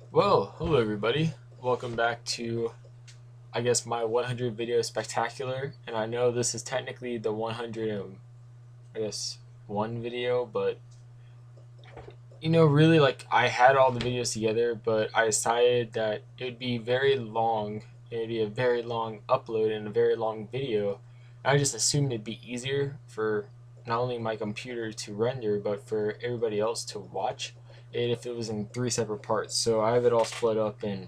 Well, hello everybody. Welcome back to, I guess, my 100 video spectacular. And I know this is technically the 100, I guess, one video, but really, like, I had all the videos together, but I decided that it would be very long. It'd be a very long upload and a very long video. And I just assumed it'd be easier for not only my computer to render, but for everybody else to watch it if it was in three separate parts. So I have it all split up and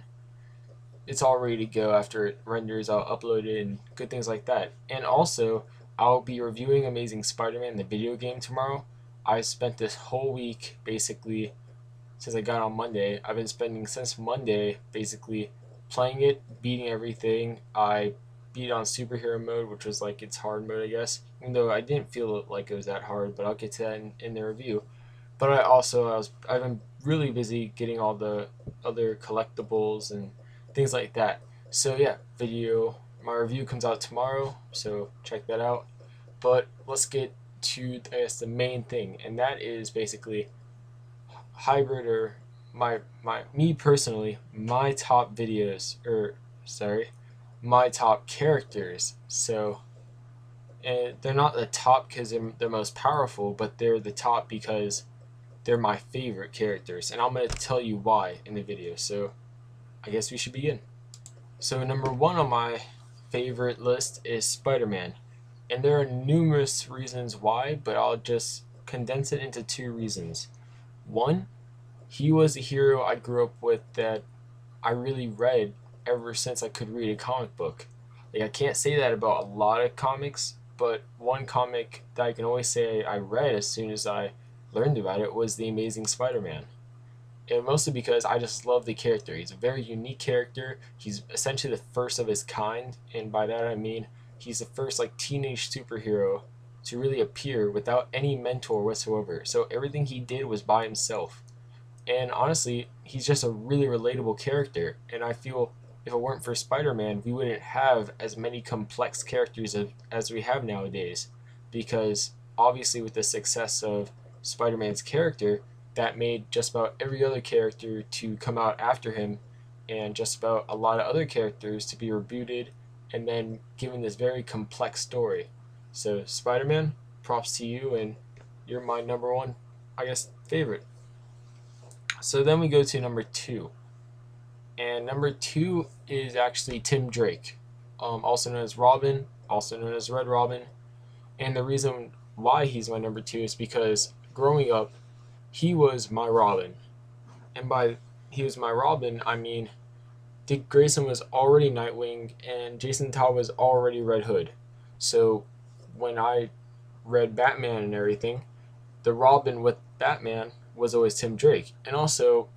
it's all ready to go after it renders. I'll upload it and good things like that. And also, I'll be reviewing Amazing Spider-Man, the video game, tomorrow. I spent this whole week basically since I got on Monday. I've been spending since Monday basically playing it, beating everything. I beat on superhero mode, which was like its hard mode, I guess. Even though I didn't feel like it was that hard, but I'll get to that in the review. But I've been really busy getting all the other collectibles and things like that. So yeah, my review comes out tomorrow, so check that out. But let's get to, I guess, the main thing, and that is basically hybrid, or my me personally, my top videos, or sorry, my top characters. So, and they're not the top because they're the most powerful, but they're the top because they're my favorite characters, and I'm going to tell you why in the video. So I guess we should begin. So number one on my favorite list is Spider-Man, and there are numerous reasons why, but I'll just condense it into two reasons. One, he was a hero I grew up with that I really read ever since I could read a comic book. Like, I can't say that about a lot of comics, but one comic that I can always say I read as soon as I learned about it was The Amazing Spider-Man. And mostly because I just love the character. He's a very unique character. He's essentially the first of his kind, and by that I mean he's the first like teenage superhero to really appear without any mentor whatsoever. So everything he did was by himself. And honestly, he's just a really relatable character. And I feel if it weren't for Spider-Man, we wouldn't have as many complex characters as we have nowadays. Because obviously, with the success of Spider-Man's character, that made just about every other character to come out after him, and just about a lot of other characters to be rebooted and then given this very complex story. So, Spider-Man, props to you, and you're my number one, I guess, favorite. So then we go to number two. And number two is actually Tim Drake, also known as Robin, also known as Red Robin. And the reason why he's my number two is because growing up, he was my Robin. And by he was my Robin, I mean Dick Grayson was already Nightwing and Jason Todd was already Red Hood. So when I read Batman and everything, the Robin with Batman was always Tim Drake. And also,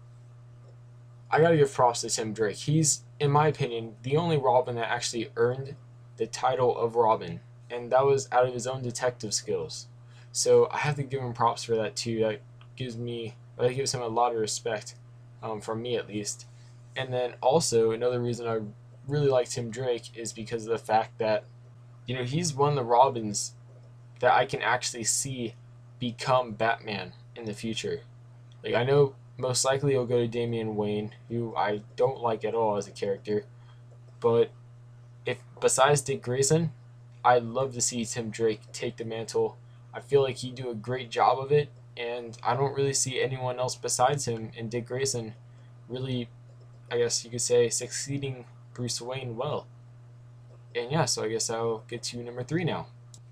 I gotta give props to Tim Drake. He's, in my opinion, the only Robin that actually earned the title of Robin, and that was out of his own detective skills. So I have to give him props for that too. That gives him a lot of respect, from me at least. And then also another reason I really like Tim Drake is because of the fact that he's one of the Robins that I can actually see become Batman in the future. Like, I know most likely he'll go to Damian Wayne, who I don't like at all as a character. But if besides Dick Grayson, I'd love to see Tim Drake take the mantle. I feel like he'd do a great job of it, and I don't really see anyone else besides him and Dick Grayson really, I guess you could say, succeeding Bruce Wayne well. And yeah, so I guess I'll get to number three now.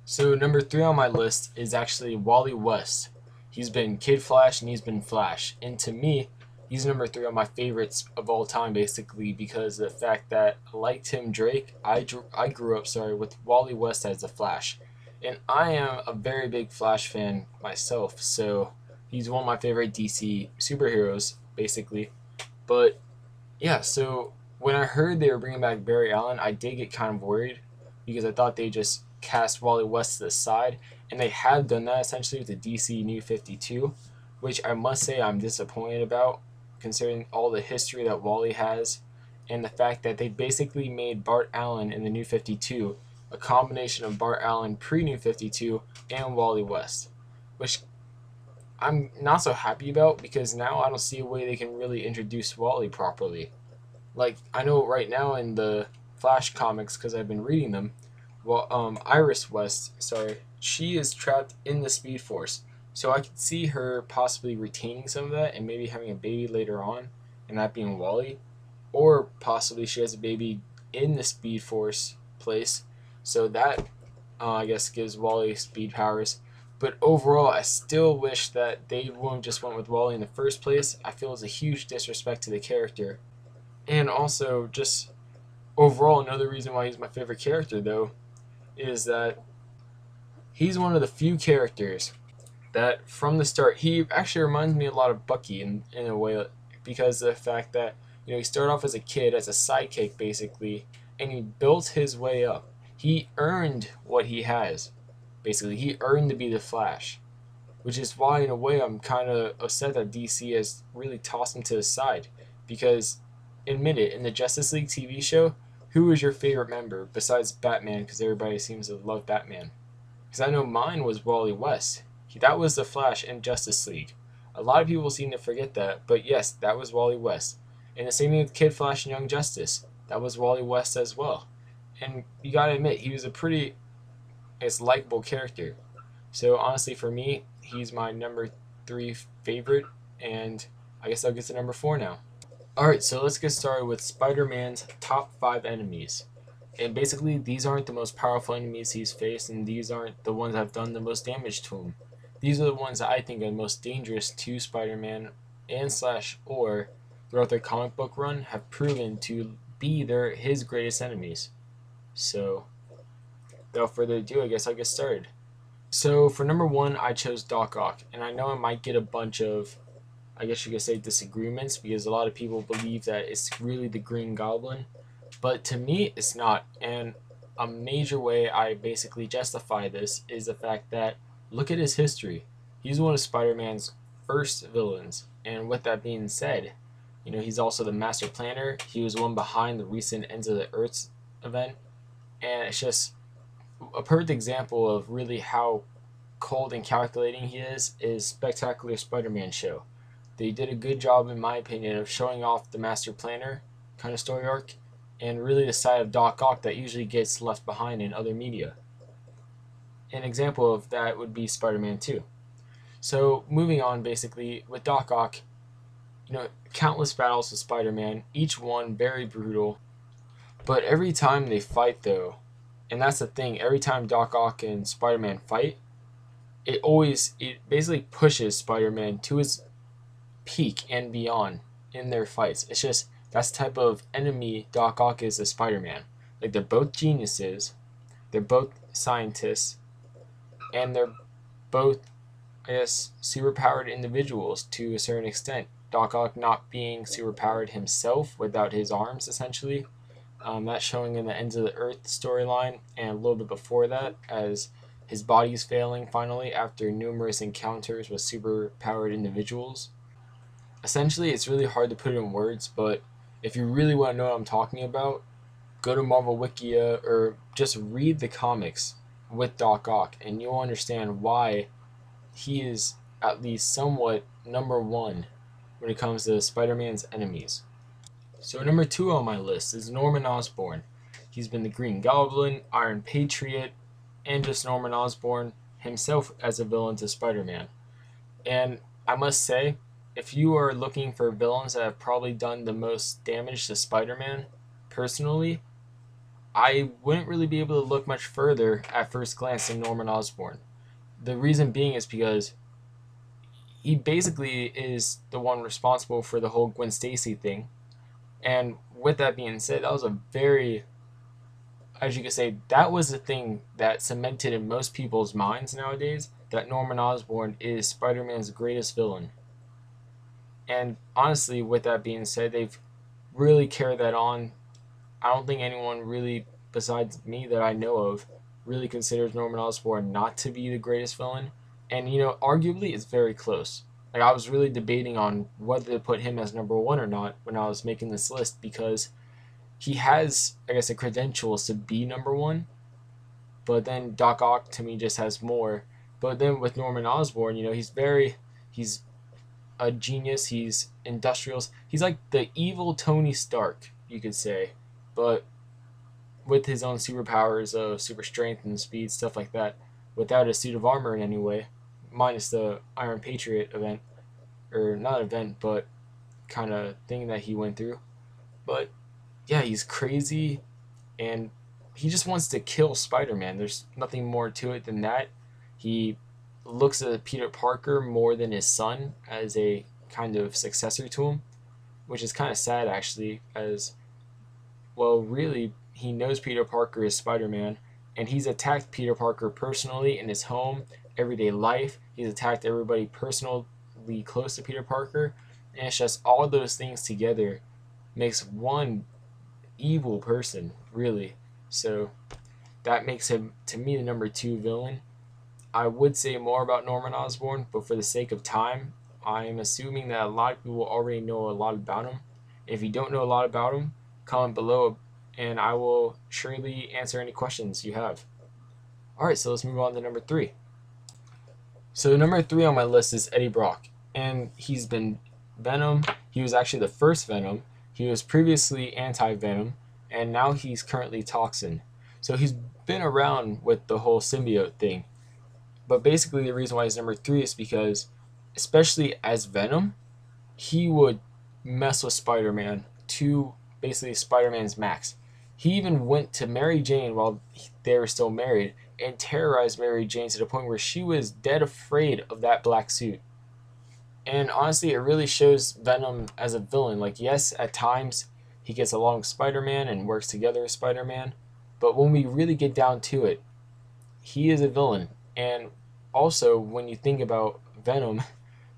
So number three on my list is actually Wally West. He's been Kid Flash and he's been Flash. And to me, he's number three on my favorites of all time, basically because of the fact that, like Tim Drake, I grew up, with Wally West as the Flash. And I am a very big Flash fan myself, so he's one of my favorite DC superheroes, basically. But yeah, so when I heard they were bringing back Barry Allen, I did get kind of worried because I thought they just cast Wally West to the side, and they have done that essentially with the DC New 52, which I must say I'm disappointed about, considering all the history that Wally has, and the fact that they basically made Bart Allen in the New 52 a combination of Bart Allen pre New 52 and Wally West, which I'm not so happy about, because now I don't see a way they can really introduce Wally properly. Like, I know right now in the Flash comics, because I've been reading them, well, Iris West, sorry, she is trapped in the Speed Force. So I could see her possibly retaining some of that and maybe having a baby later on, and that being Wally. Or possibly she has a baby in the Speed Force place. So that, I guess, gives Wally speed powers. But overall, I still wish that they wouldn't just went with Wally in the first place. I feel it's a huge disrespect to the character. And also, just overall, another reason why he's my favorite character, though, is that he's one of the few characters that from the start, he actually reminds me a lot of Bucky in a way, because of the fact that, he started off as a kid, as a sidekick basically, and he built his way up. He earned what he has. Basically, he earned to be the Flash, which is why, in a way, I'm kind of upset that DC has really tossed him to the side. Because, admit it, in the Justice League TV show, who was your favorite member besides Batman? Because everybody seems to love Batman. Because I know mine was Wally West. That was the Flash in Justice League. A lot of people seem to forget that, but yes, that was Wally West. And the same thing with Kid Flash and Young Justice. That was Wally West as well. And you gotta admit, he was a pretty, likable character. So honestly, for me, he's my number 3 favorite, and I guess I'll get to number 4 now. Alright, so let's get started with Spider-Man's top 5 enemies. And basically, these aren't the most powerful enemies he's faced, and these aren't the ones that have done the most damage to him. These are the ones that I think are the most dangerous to Spider-Man and Slash, or throughout their comic book run, have proven to be his greatest enemies. So, without further ado, I guess I'll get started. So, for number 1, I chose Doc Ock, and I know I might get a bunch of, I guess you could say, disagreements, because a lot of people believe that it's really the Green Goblin, but to me, it's not. And a major way I basically justify this is the fact that, look at his history. He's one of Spider-Man's first villains. And with that being said, he's also the master planner. He was one behind the recent Ends of the Earth event. And it's just a perfect example of really how cold and calculating he is Spectacular Spider-Man show. They did a good job, in my opinion, of showing off the master planner kind of story arc, and really the side of Doc Ock that usually gets left behind in other media. An example of that would be Spider-Man 2. So moving on, basically, with Doc Ock, countless battles with Spider-Man, each one very brutal, but every time they fight though, and that's the thing, every time Doc Ock and Spider-Man fight, it basically pushes Spider-Man to his peak and beyond in their fights. It's just, that's the type of enemy Doc Ock is to Spider-Man. Like, they're both geniuses, they're both scientists, and they're both, I guess, superpowered individuals to a certain extent. Doc Ock not being superpowered himself without his arms, essentially. That's showing in the Ends of the Earth storyline, and a little bit before that, as his body is failing finally after numerous encounters with superpowered individuals. Essentially, it's really hard to put it in words, but if you really want to know what I'm talking about, go to Marvel Wikia or just read the comics with Doc Ock, and you'll understand why he is at least somewhat number 1 when it comes to Spider-Man's enemies. So number 2 on my list is Norman Osborn. He's been the Green Goblin, Iron Patriot, and just Norman Osborn himself as a villain to Spider-Man. And I must say, if you are looking for villains that have probably done the most damage to Spider-Man, personally, I wouldn't really be able to look much further at first glance than Norman Osborn. The reason being is because he basically is the one responsible for the whole Gwen Stacy thing. And with that being said, that was a very, as you could say, that was the thing that cemented in most people's minds nowadays that Norman Osborn is Spider-Man's greatest villain. And honestly, with that being said, they've really carried that on. I don't think anyone really, besides me that I know of, really considers Norman Osborn not to be the greatest villain. And, arguably it's very close. Like, I was really debating on whether to put him as number 1 or not when I was making this list, because he has, I guess, the credentials to be number 1. But then Doc Ock, to me, just has more. But then with Norman Osborn, he's very He's a genius. He's industrious. He's like the evil Tony Stark, you could say, but with his own superpowers of super strength and speed, stuff like that, without a suit of armor in any way, minus the Iron Patriot event, or not event, but kind of thing that he went through. But yeah, he's crazy, and he just wants to kill Spider-Man. There's nothing more to it than that. He looks at Peter Parker more than his son as a kind of successor to him, which is kind of sad actually, as well, really, he knows Peter Parker is Spider-Man, and he's attacked Peter Parker personally in his home, everyday life. He's attacked everybody personally close to Peter Parker, and it's just all those things together makes one evil person, really. So that makes him, to me, the number 2 villain. I would say more about Norman Osborn, but for the sake of time, I'm assuming that a lot of people already know a lot about him. If you don't know a lot about him, comment below and I will surely answer any questions you have. Alright, so let's move on to number 3. So number 3 on my list is Eddie Brock, and he's been Venom. He was actually the first Venom. He was previously anti-Venom, and now he's currently Toxin. So he's been around with the whole symbiote thing. But basically the reason why he's number 3 is because, especially as Venom, he would mess with Spider-Man to basically Spider-Man's max. He even went to Mary Jane while they were still married and terrorized Mary Jane to the point where she was dead afraid of that black suit. And honestly, it really shows Venom as a villain. Like, yes, at times he gets along with Spider-Man and works together with Spider-Man, but when we really get down to it, he is a villain. And also, when you think about Venom,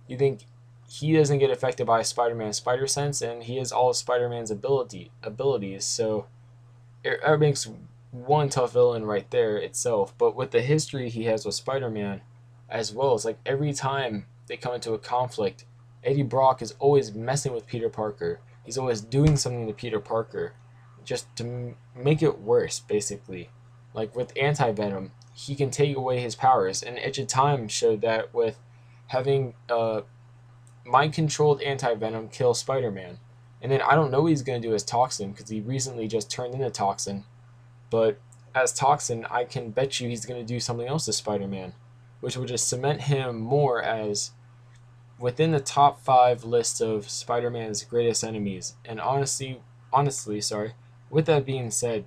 you think he doesn't get affected by Spider-Man's spider sense, and he has all of Spider-Man's abilities. So it makes one tough villain right there itself. But with the history he has with Spider-Man, as well, it's like every time they come into a conflict, Eddie Brock is always messing with Peter Parker. He's always doing something to Peter Parker just to make it worse, basically. Like with Anti-Venom, he can take away his powers, and Edge of Time showed that with having mind-controlled Anti-Venom kill Spider-Man. And then I don't know what he's going to do as Toxin, because he recently just turned into Toxin. But as Toxin, I can bet you he's going to do something else to Spider-Man, which would just cement him more as within the top 5 list of Spider-Man's greatest enemies. And honestly, with that being said,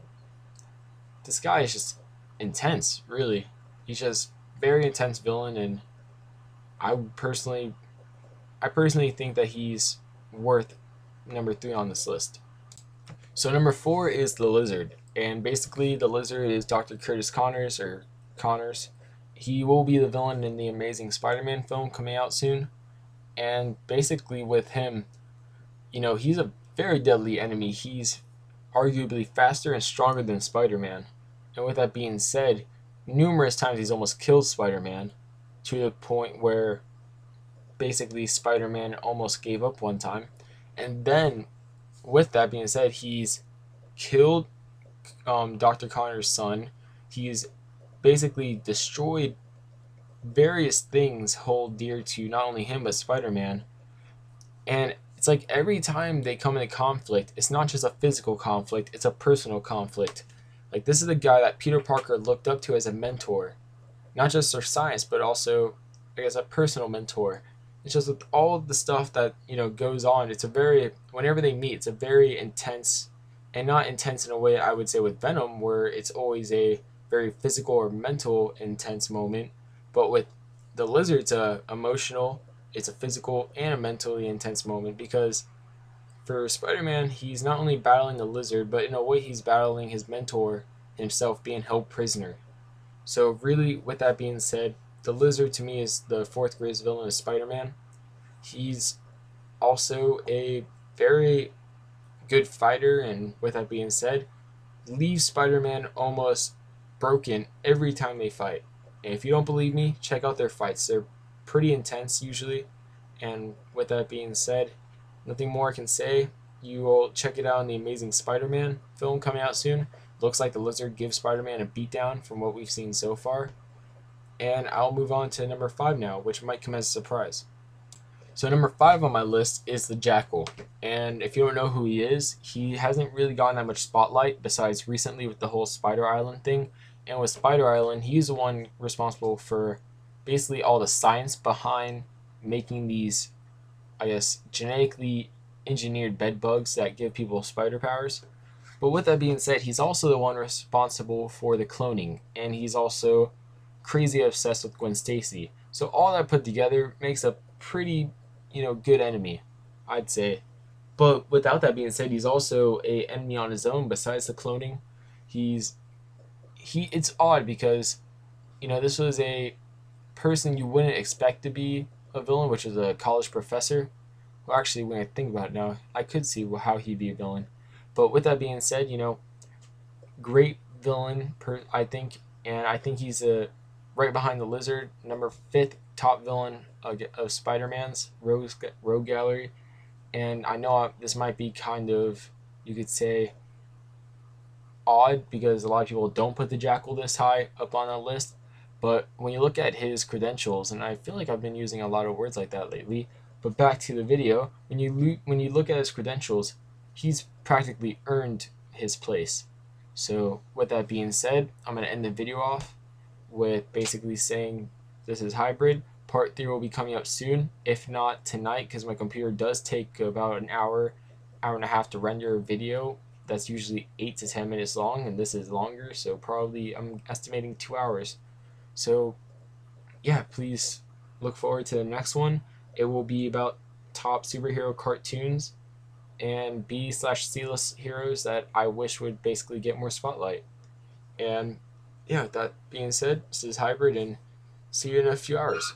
this guy is just intense, really. He's just very intense villain, and I personally think that he's worth number 3 on this list. So number 4 is the Lizard, and basically the Lizard is Dr. Curtis Connors, or Connors. He will be the villain in the Amazing Spider-Man film coming out soon, and basically with him, he's a very deadly enemy. He's arguably faster and stronger than Spider-Man, and with that being said, numerous times he's almost killed Spider-Man, to the point where basically Spider-Man almost gave up one time. And then with that being said, he's killed Dr. Connor's son. He's basically destroyed various things hold dear to not only him but Spider-Man. And it's like every time they come into conflict, it's not just a physical conflict, it's a personal conflict. Like, this is the guy that Peter Parker looked up to as a mentor, not just for science, but also as a personal mentor. It's just with all of the stuff that goes on. It's a very, whenever they meet, it's a very intense, and not intense in a way I would say with Venom, where it's always a very physical or mental intense moment. But with the Lizard, it's a emotional, it's a physical, and a mentally intense moment, because for Spider-Man, he's not only battling the Lizard, but in a way he's battling his mentor himself being held prisoner. So really, with that being said, the Lizard to me is the 4th greatest villain of Spider-Man. He's also a very good fighter, and with that being said, leaves Spider-Man almost broken every time they fight. And if you don't believe me, check out their fights. They're pretty intense usually. And with that being said, nothing more I can say. You will check it out in the Amazing Spider-Man film coming out soon. Looks like the Lizard gives Spider-Man a beatdown from what we've seen so far. And I'll move on to number 5 now, which might come as a surprise. So number 5 on my list is the Jackal. And if you don't know who he is, he hasn't really gotten that much spotlight besides recently with the whole Spider Island thing. And with Spider Island, he's the one responsible for basically all the science behind making these, I guess, genetically engineered bed bugs that give people spider powers. But with that being said, he's also the one responsible for the cloning, and he's also crazy obsessed with Gwen Stacy. So all that put together makes a pretty, good enemy, I'd say. But without that being said, he's also a enemy on his own. Besides the cloning, he's he. It's odd because this was a person you wouldn't expect to be a villain, which is a college professor. Well, actually, when I think about it now, I could see how he'd be a villain. But with that being said, great villain, I think, and I think he's right behind the Lizard, number 5th top villain of Spider-Man's Rogue Gallery. And I know this might be kind of, you could say, odd because a lot of people don't put the Jackal this high up on a list. But when you look at his credentials, and I feel like I've been using a lot of words like that lately, but back to the video, when you look at his credentials, he's practically earned his place. So with that being said, I'm going to end the video off with basically saying this is Hybrid. Part 3 will be coming up soon, if not tonight, because my computer does take about an hour and a half to render a video that's usually 8 to 10 minutes long, and this is longer, so probably I'm estimating 2 hours. So yeah, please look forward to the next one. It will be about top superhero cartoons and B/C-list heroes that I wish would basically get more spotlight. And yeah, with that being said, this is Hybrid, and see you in a few hours.